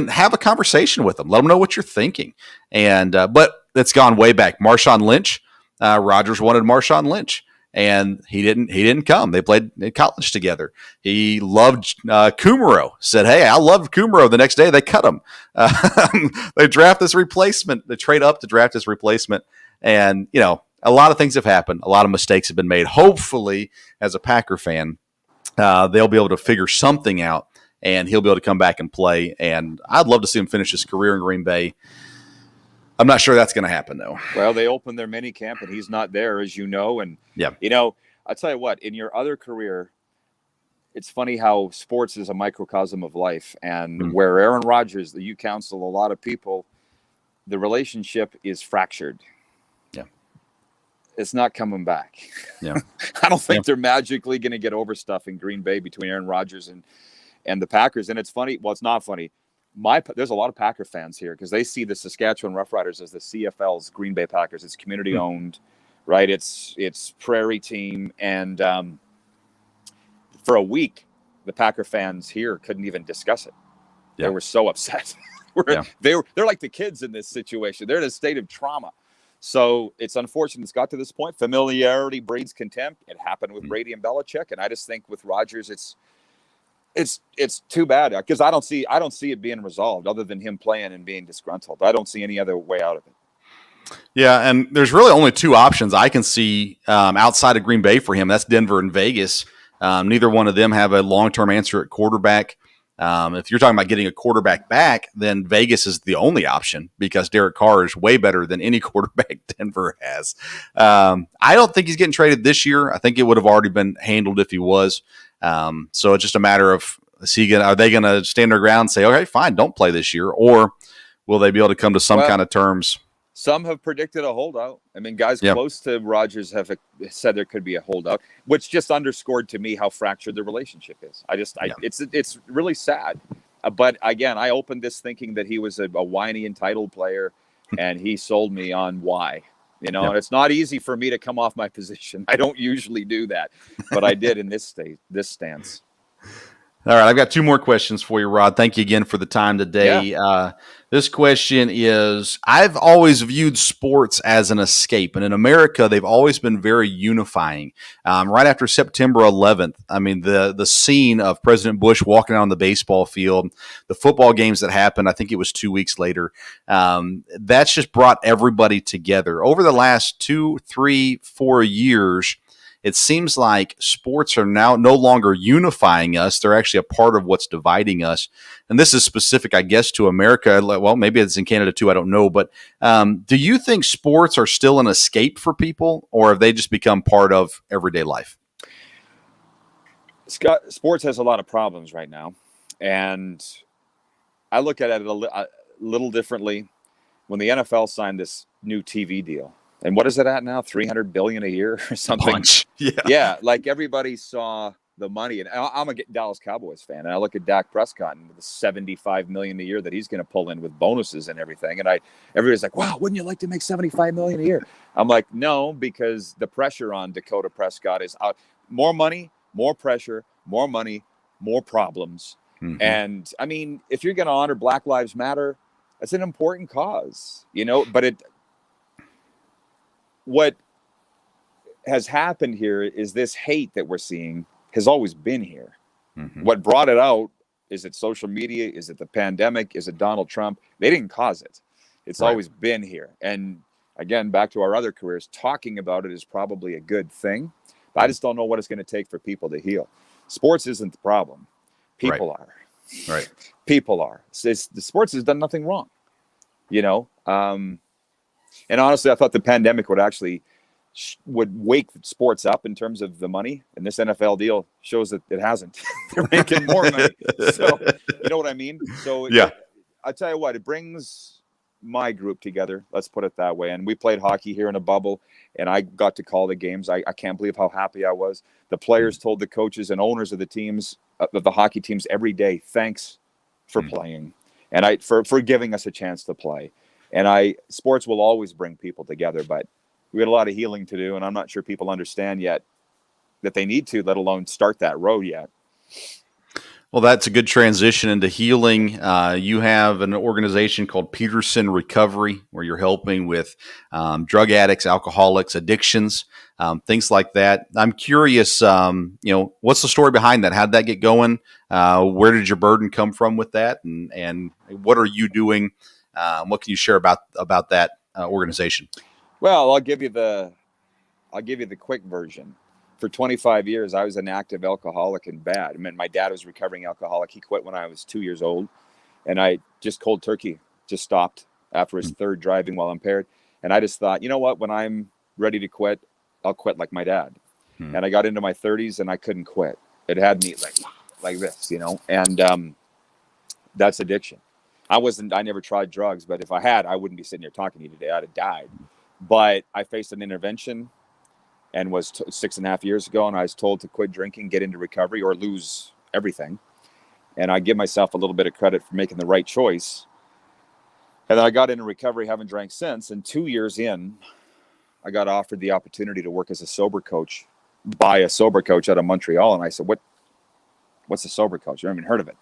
have a conversation with him. Let him know what you're thinking. And but it's gone way back. Marshawn Lynch, Rodgers wanted Marshawn Lynch. And he didn't come. They played in college together. He loved Kumaro. Said, hey, I love Kumaro. The next day they cut him. They draft this replacement. They trade up to draft this replacement. And, a lot of things have happened. A lot of mistakes have been made. Hopefully, as a Packer fan, they'll be able to figure something out and he'll be able to come back and play. And I'd love to see him finish his career in Green Bay. I'm not sure that's going to happen, though. Well, they opened their mini camp, and he's not there, as you know. And, I'll tell you what, in your other career, it's funny how sports is a microcosm of life. And where Aaron Rodgers, you counsel a lot of people, the relationship is fractured. Yeah. It's not coming back. Yeah. I don't think they're magically going to get over stuff in Green Bay between Aaron Rodgers and the Packers. And it's funny. Well, it's not funny. There's a lot of Packer fans here because they see the Saskatchewan Roughriders as the CFL's Green Bay Packers. It's community owned, right? It's prairie team. And for a week, the Packer fans here couldn't even discuss it. Yeah. They were so upset. They're like the kids in this situation. They're in a state of trauma. So it's unfortunate it's got to this point. Familiarity breeds contempt. It happened with Brady and Belichick. And I just think with Rodgers, it's too bad because I don't see it being resolved other than him playing and being disgruntled. I don't see any other way out of it. Yeah, and there's really only two options I can see outside of Green Bay for him. That's Denver and Vegas. Neither one of them have a long-term answer at quarterback. If you're talking about getting a quarterback back, then Vegas is the only option because Derek Carr is way better than any quarterback Denver has. I don't think he's getting traded this year. I think it would have already been handled if he was. So it's just a matter of are they going to stand their ground and say, okay, fine, don't play this year, or will they be able to come to some kind of terms? Some have predicted a holdout. I mean, guys close to Rodgers have said there could be a holdout, which just underscored to me how fractured the relationship is. It's really sad. But again, I opened this thinking that he was a whiny, entitled player, and he sold me on why. And it's not easy for me to come off my position. I don't usually do that, but I did in this stance. All right, I've got two more questions for you, Rod. Thank you again for the time today. Yeah. This question is, I've always viewed sports as an escape, and in America, they've always been very unifying. Right after September 11th, I mean, the scene of President Bush walking out on the baseball field, the football games that happened, I think it was 2 weeks later, that's just brought everybody together. Over the last 2, 3, 4 years, it seems like sports are now no longer unifying us. They're actually a part of what's dividing us. And this is specific, I guess, to America. Well, maybe it's in Canada too. I don't know. But do you think sports are still an escape for people, or have they just become part of everyday life? Scott, sports has a lot of problems right now. And I look at it a little differently. When the NFL signed this new TV deal, and what is it at now? $300 billion a year or something? Bunch. Yeah. Like everybody saw the money, and I'm a Dallas Cowboys fan, and I look at Dak Prescott and the $75 million a year that he's going to pull in with bonuses and everything, and everybody's like, "Wow, wouldn't you like to make $75 million a year?" I'm like, "No," because the pressure on Dakota Prescott is out. More money, more pressure, more money, more problems. Mm-hmm. And I mean, if you're going to honor Black Lives Matter, it's an important cause, But what has happened here is this hate that we're seeing has always been here. Mm-hmm. What brought it out, is it social media? Is it the pandemic? Is it Donald Trump? They didn't cause it. It's always been here. And again, back to our other careers, talking about it is probably a good thing. But I just don't know what it's going to take for people to heal. Sports isn't the problem. People are. Right. People are. The sports has done nothing wrong. And honestly, I thought the pandemic would actually would wake sports up in terms of the money. And this NFL deal shows that it hasn't. They're making more money. So, you know what I mean? So, I tell you what, it brings my group together. Let's put it that way. And we played hockey here in a bubble, and I got to call the games. I can't believe how happy I was. The players told the coaches and owners of the teams, of the hockey teams every day, thanks for playing. And for giving us a chance to play. And sports will always bring people together, but we got a lot of healing to do, and I'm not sure people understand yet that they need to, let alone start that road yet. Well, that's a good transition into healing. You have an organization called Pedersen Recovery, where you're helping with drug addicts, alcoholics, addictions, things like that. I'm curious, what's the story behind that? How did that get going? Where did your burden come from with that? And what are you doing? What can you share about that organization? Well, I'll give you the quick version. for 25 years, I was an active alcoholic and bad. I mean, my dad was a recovering alcoholic. He quit when I was 2 years old. And I just cold turkey, just stopped after his third driving while impaired. And I just thought, you know what, when I'm ready to quit, I'll quit like my dad. And I got into my 30s and I couldn't quit. It had me like this, you know, and that's addiction. I never tried drugs, but if I had, I wouldn't be sitting here talking to you today. I'd have died. But I faced an intervention and was 6.5 years ago, and I was told to quit drinking, get into recovery, or lose everything. And I give myself a little bit of credit for making the right choice. And then I got into recovery, haven't drank since. And 2 years in, I got offered the opportunity to work as a sober coach by a sober coach out of Montreal. And I said, what's a sober coach? I haven't even heard of it.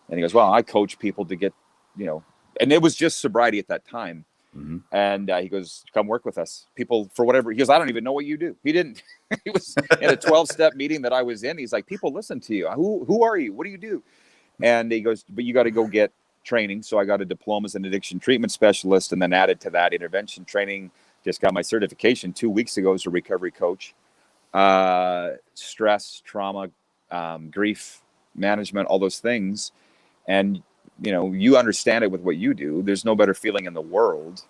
And he goes, well, I coach people to get, you know, and it was just sobriety at that time. And he goes, come work with us. People, for whatever, he goes, I don't even know what you do. He didn't. He was in a 12-step meeting that I was in. He's like, people listen to you. Who are you? What do you do? And he goes, but you got to go get training. So I got a diploma as an addiction treatment specialist, and then added to that intervention training. Just got my certification 2 weeks ago as a recovery coach. Stress, trauma, grief management, all those things. And you know, you understand it with what you do. There's no better feeling in the world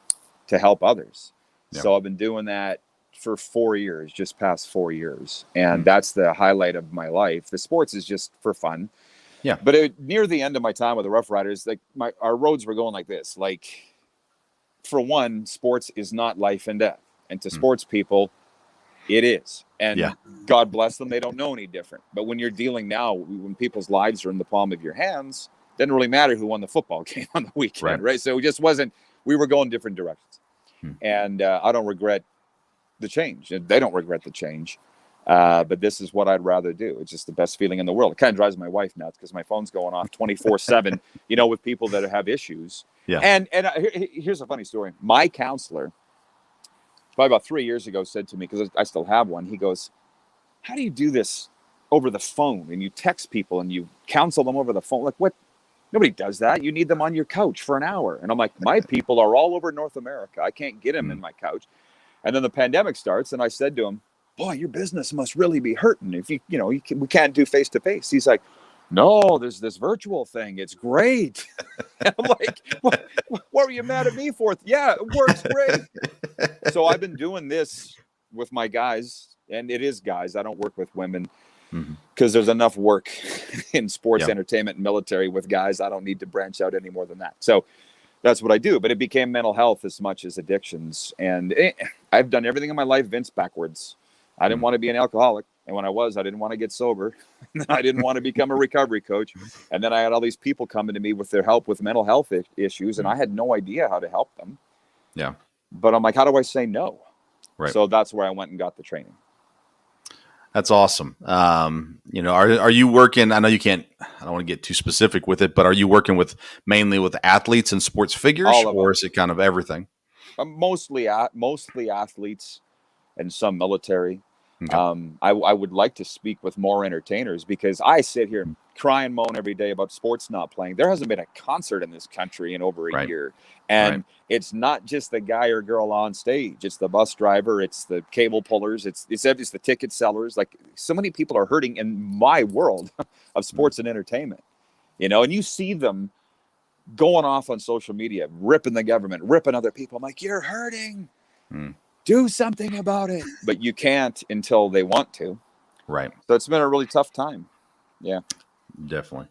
to help others. Yeah. So I've been doing that for 4 years, just past 4 years. And that's the highlight of my life. The sports is just for fun. Yeah. But near the end of my time with the Rough Riders, like our roads were going like this. Like, for one, sports is not life and death. And to sports people, it is. And God bless them, they don't know any different. But when you're dealing now, when people's lives are in the palm of your hands, doesn't really matter who won the football game on the weekend, right? So it just wasn't, we were going different directions. And I don't regret the change. They don't regret the change. But this is what I'd rather do. It's just the best feeling in the world. It kind of drives my wife nuts because my phone's going off 24/7, you know, with people that have issues. Yeah. And here's a funny story. My counselor, probably about 3 years ago, said to me, because I still have one, he goes, how do you do this over the phone? And you text people and you counsel them over the phone? Like, what? Nobody does that. You need them on your couch for an hour. And I'm like, my people are all over North America. I can't get them in my couch. And then the pandemic starts, and I said to him, boy, your business must really be hurting if we can't do face-to-face. He's like, no, there's this virtual thing. It's great. And I'm like, what were you mad at me for? Yeah, it works great. So I've been doing this with my guys, and it is guys. I don't work with women because there's enough work in sports, entertainment, and military with guys. I don't need to branch out any more than that. So that's what I do. But it became mental health as much as addictions. And I've done everything in my life, Vince, backwards. I didn't want to be an alcoholic. And when I didn't want to get sober. I didn't want to become a recovery coach. And then I had all these people coming to me with their help with mental health issues. And I had no idea how to help them. Yeah. But I'm like, how do I say no? Right. So that's where I went and got the training. That's awesome. You know, are you working? I know you can't. I don't want to get too specific with it, but are you working mainly with athletes and sports figures, or is it kind of everything? Mostly athletes and some military. Okay. I would like to speak with more entertainers because I sit here and cry and moan every day about sports not playing. There hasn't been a concert in this country in over a year. And it's not just the guy or girl on stage. It's the bus driver. It's the cable pullers. It's the ticket sellers. Like, so many people are hurting in my world of sports and entertainment, you know, and you see them going off on social media, ripping the government, ripping other people. I'm like, you're hurting. Do something about it. But you can't until they want to. Right. So it's been a really tough time. Yeah. Definitely.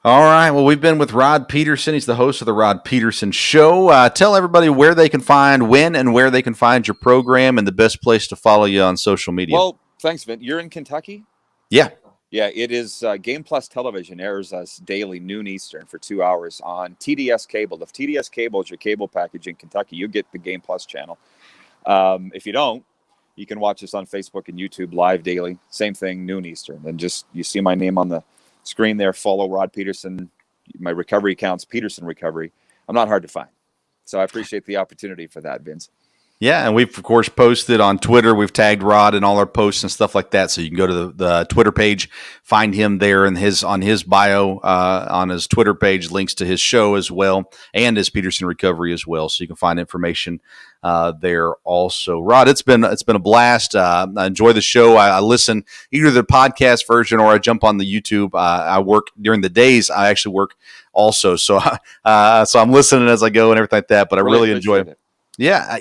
All right. Well, we've been with Rod Pedersen. He's the host of the Rod Pedersen Show. Tell everybody where they can find, when and where they can find your program and the best place to follow you on social media. Well, thanks, Vin. You're in Kentucky? Yeah. Yeah, it is. Game Plus Television airs us daily, noon Eastern, for 2 hours on TDS Cable. If TDS Cable is your cable package in Kentucky, you get the Game Plus channel. If you don't, you can watch us on Facebook and YouTube live daily. Same thing, noon Eastern. And just, you see my name on the screen there. Follow Rod Pedersen. My recovery account's Pedersen Recovery. I'm not hard to find. So I appreciate the opportunity for that, Vince. Yeah, and we've of course posted on Twitter. We've tagged Rod in all our posts and stuff like that. So you can go to the Twitter page, find him there, and on his bio on his Twitter page, links to his show as well and his Pedersen Recovery as well. So you can find information there also. Rod, it's been a blast. I enjoy the show. I listen either the podcast version or I jump on the YouTube. I work during the days. I actually work also, so so I'm listening as I go and everything like that. But I really enjoy it. Yeah,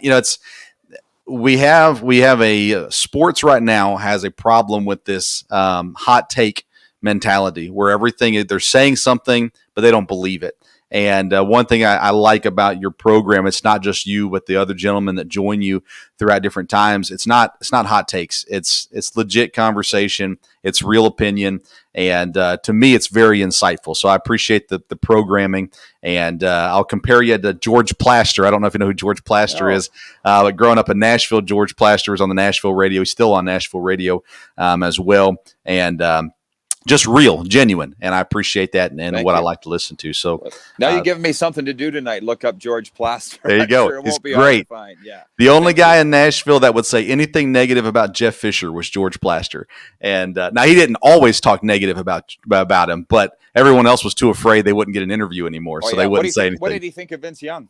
we have a sports right now has a problem with this hot take mentality where everything they're saying something but they don't believe it. And one thing I like about your program, it's not just you, but the other gentlemen that join you throughout different times. It's not hot takes. It's legit conversation. It's real opinion. And to me, it's very insightful. So I appreciate the programming. And I'll compare you to George Plaster. I don't know if you know who George Plaster is. But growing up in Nashville, George Plaster was on the Nashville radio. He's still on Nashville radio as well. And just real, genuine, and I appreciate that and what I like to listen to. So now you're giving me something to do tonight. Look up George Plaster. There you go. Sure It's great. Yeah. The only guy in Nashville that would say anything negative about Jeff Fisher was George Plaster. And now he didn't always talk negative about him, but everyone else was too afraid they wouldn't get an interview anymore, so they wouldn't say anything. What did he think of Vince Young?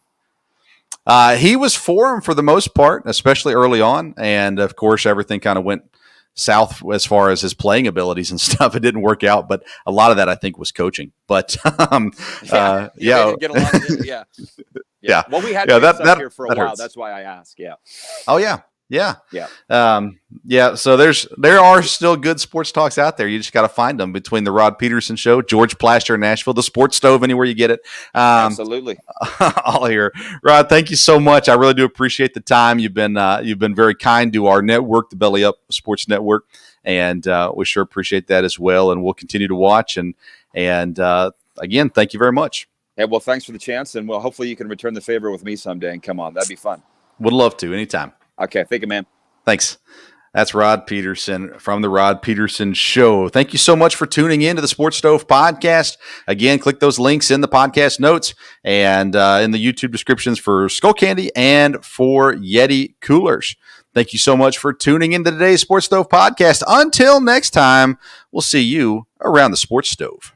He was for him for the most part, especially early on, and of course everything kind of went south as far as his playing abilities and stuff. It didn't work out, but a lot of that I think was coaching. But yeah. Well, we had that here for a while. Hurts. That's why I asked. Yeah. Oh yeah. So there are still good sports talks out there. You just got to find them between the Rod Pedersen Show, George Plaster in Nashville, the Sports Stove, anywhere you get it. Absolutely. All here, Rod. Thank you so much. I really do appreciate the time. You've been very kind to our network, the Belly Up Sports Network, and we sure appreciate that as well. And we'll continue to watch. And again, thank you very much. Hey, well, thanks for the chance, and well, hopefully you can return the favor with me someday and come on. That'd be fun. Would love to anytime. Okay, thank you, man. Thanks. That's Rod Pedersen from the Rod Pedersen Show. Thank you so much for tuning in to the Sports Stove podcast. Again, click those links in the podcast notes and in the YouTube descriptions for Skullcandy and for Yeti coolers. Thank you so much for tuning into today's Sports Stove podcast. Until next time, we'll see you around the Sports Stove.